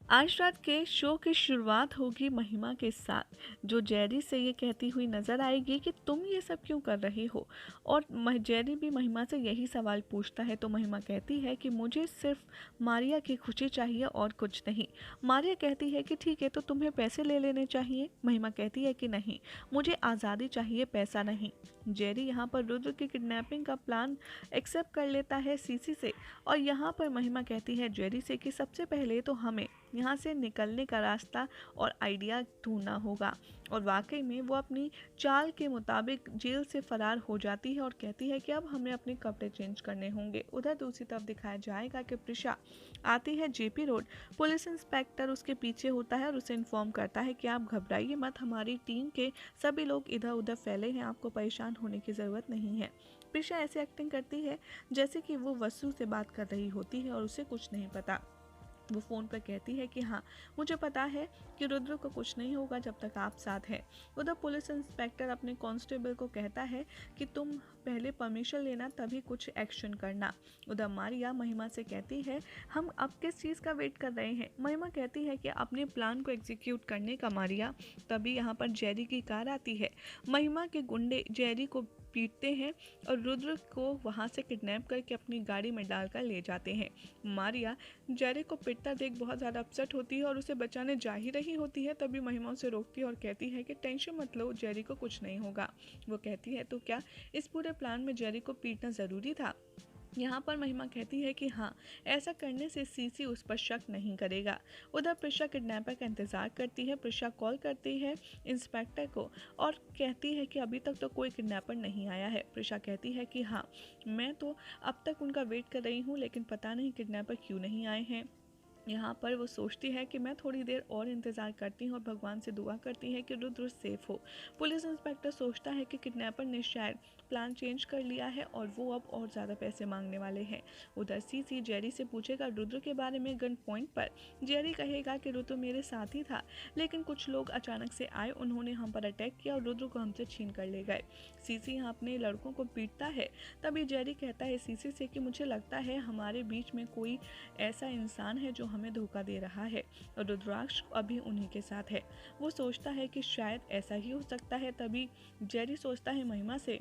आज रात के शो की शुरुआत होगी महिमा के साथ, जो जेरी से ये कहती हुई नजर आएगी कि तुम ये सब क्यों कर रही हो। और जेरी भी महिमा से यही सवाल पूछता है तो महिमा कहती है कि मुझे सिर्फ मारिया की खुशी चाहिए और कुछ नहीं। मारिया कहती है कि ठीक है, तो तुम्हें पैसे ले लेने चाहिए। महिमा कहती है कि नहीं, मुझे आज़ादी चाहिए, पैसा नहीं। जेरी यहाँ पर रुद्र की किडनैपिंग का प्लान एक्सेप्ट कर लेता है सीसी से। और यहाँ पर महिमा कहती है जेरी से कि सबसे पहले तो हमें यहाँ से निकलने का रास्ता और आइडिया ढूंढना होगा। और वाकई में वो अपनी चाल के मुताबिक जेल से फरार हो जाती है और कहती है कि अब हमें अपने कपड़े चेंज करने होंगे। उधर दूसरी तरफ दिखाया जाएगा कि प्रिशा आती है जेपी रोड। पुलिस इंस्पेक्टर उसके पीछे होता है और उसे इन्फॉर्म करता है कि आप घबराइए मत, हमारी टीम के सभी लोग इधर उधर फैले हैं, आपको परेशान होने की ज़रूरत नहीं है। प्रिशा ऐसे एक्टिंग करती है जैसे कि वो वसु से बात कर रही होती है और उसे कुछ नहीं पता। वो फ़ोन पर कहती है कि हाँ, मुझे पता है कि रुद्र को कुछ नहीं होगा जब तक आप साथ हैं। उधर पुलिस इंस्पेक्टर अपने कांस्टेबल को कहता है कि तुम पहले परमिशन लेना तभी कुछ एक्शन करना। उधर मारिया महिमा से कहती है हम अब किस चीज़ का वेट कर रहे हैं। महिमा कहती है कि अपने प्लान को एग्जीक्यूट करने का मारिया। तभी यहाँ पर जेरी की कार आती है। महिमा के गुंडे जेरी को पीटते हैं और रुद्र को वहां से किडनैप करके अपनी गाड़ी में डालकर ले जाते हैं। मारिया जेरी को पिटता देख बहुत ज़्यादा अपसेट होती है और उसे बचाने जा ही रही होती है। तभी महिमा उसे रोकती है और कहती है कि टेंशन मत लो, जेरी को कुछ नहीं होगा। वो कहती है तो क्या इस पूरे प्लान में जेरी को पीटना ज़रूरी था। यहाँ पर महिमा कहती है कि हाँ, ऐसा करने से सीसी उस पर शक नहीं करेगा। उधर प्रिशा किडनैपर का इंतजार करती है। प्रिशा कॉल करती है इंस्पेक्टर को और कहती है कि अभी तक तो कोई किडनैपर नहीं आया है। प्रिशा कहती है कि हाँ, मैं तो अब तक उनका वेट कर रही हूँ, लेकिन पता नहीं किडनैपर क्यों नहीं आए हैं। यहाँ पर वो सोचती है कि मैं थोड़ी देर और इंतज़ार करती हूँ और भगवान से दुआ करती है कि रुद्र सेफ हो। पुलिस इंस्पेक्टर सोचता है कि किडनैपर ने शायद प्लान चेंज कर लिया है और वो अब और ज़्यादा पैसे मांगने वाले हैं। उधर सीसी जेरी से पूछेगा रुद्र के बारे में गन पॉइंट पर। जेरी कहेगा कि रुद्र मेरे साथ ही था, लेकिन कुछ लोग अचानक से आए, उन्होंने हम पर अटैक किया और रुद्र को हमसे छीन कर ले गए। सीसी यहाँ अपने लड़कों को पीटता है। तभी जेरी कहता है सीसी से कि मुझे लगता है हमारे बीच में कोई ऐसा इंसान है जो हमें धोखा दे रहा है और रुद्राक्ष अभी उन्हीं के साथ है। वो सोचता है कि शायद ऐसा ही हो सकता है। तभी जेरी सोचता है महिमा से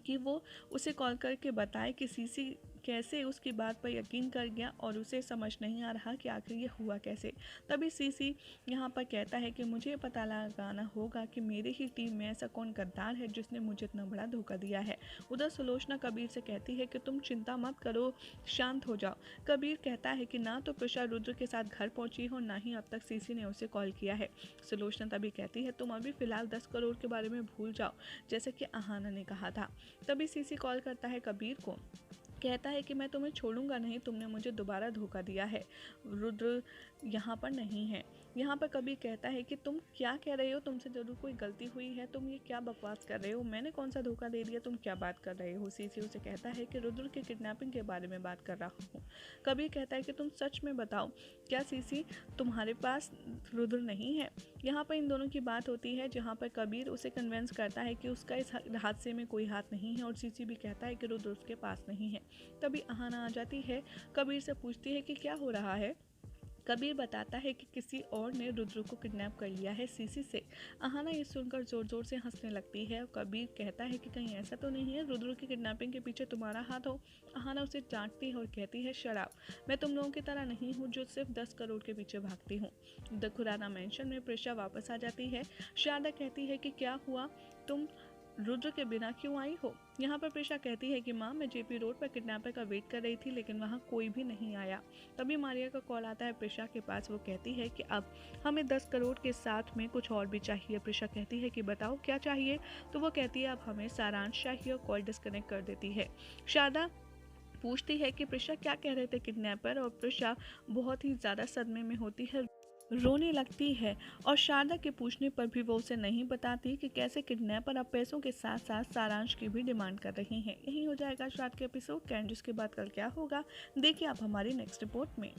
कि वो उसे कॉल करके बताए कि सीसी कैसे उसकी बात पर यकीन कर गया और उसे समझ नहीं आ रहा कि आखिर ये हुआ कैसे। तभी सीसी यहाँ पर कहता है कि मुझे पता लगाना होगा कि मेरी ही टीम में ऐसा कौन गद्दार है जिसने मुझे इतना बड़ा धोखा दिया है। उधर सुलोचना कबीर से कहती है कि तुम चिंता मत करो, शांत हो जाओ। कबीर कहता है कि ना तो प्रिशा रुद्र के साथ घर पहुंची हो, ना ही अब तक सीसी ने उसे कॉल किया है। सुलोचना तभी कहती है तुम अभी फिलहाल 10 करोड़ के बारे में भूल जाओ, जैसे कि आहाना ने कहा था। तभी सीसी कॉल करता है कबीर को, कहता है कि मैं तुम्हें छोड़ूंगा नहीं, तुमने मुझे दोबारा धोखा दिया है, रुद्र यहाँ पर नहीं है। यहाँ पर कबीर कहता है कि तुम क्या कह रहे हो, तुमसे जरूर कोई गलती हुई है, तुम ये क्या बकवास कर रहे हो, मैंने कौन सा धोखा दे दिया, तुम क्या बात कर रहे हो। सीसी उसे कहता है कि रुद्र के किडनैपिंग के बारे में बात कर रहा हूँ। कबीर कहता है कि तुम सच में बताओ, क्या सीसी तुम्हारे पास रुद्र नहीं है। यहाँ पर इन दोनों की बात होती है, जहाँ पर कबीर उसे कन्विंस करता है कि उसका इस हादसे में कोई हाथ नहीं है और सीसी भी कहता है कि रुद्र उसके पास नहीं है। तभी आहाना आ जाती है, कबीर से पूछती है कि क्या हो रहा है। कबीर बताता है कि किसी और ने रुद्र को किडनैप कर लिया है सीसी से। आहाना ये सुनकर जोर जोर से हंसने लगती है और कबीर कहता है कि कहीं ऐसा तो नहीं है रुद्र की किडनैपिंग के पीछे तुम्हारा हाथ हो। आहाना उसे डांटती है और कहती है शराब, मैं तुम लोगों की तरह नहीं हूँ जो सिर्फ 10 करोड़ के पीछे भागती हूँ। द खुराना मेंशन में प्रिशा वापस आ जाती है। शारदा कहती है कि क्या हुआ, तुम रुद्र के बिना क्यों आई हो। यहाँ पर प्रिशा कहती है कि माँ, मैं जेपी रोड पर किडनैपर का वेट कर रही थी, लेकिन वहाँ कोई भी नहीं आया। तभी मारिया का कॉल आता है प्रिशा के पास। वो कहती है कि अब हमें 10 करोड़ के साथ में कुछ और भी चाहिए। प्रिशा कहती है कि बताओ क्या चाहिए। तो वो कहती है अब हमें सारांश चाहिए और कॉल डिस्कनेक्ट कर देती है। शारदा पूछती है कि प्रिशा क्या कह रहे थे किडनैपर, और प्रिशा बहुत ही ज़्यादा सदमे में होती है, रोने लगती है। और शारदा के पूछने पर भी वो उसे नहीं बताती कि कैसे किडनैपर अब पैसों के साथ साथ सारांश की भी डिमांड कर रही हैं। यही हो जाएगा आज रात के एपिसोड का, जिसके बाद कल क्या होगा देखिए आप हमारी नेक्स्ट रिपोर्ट में।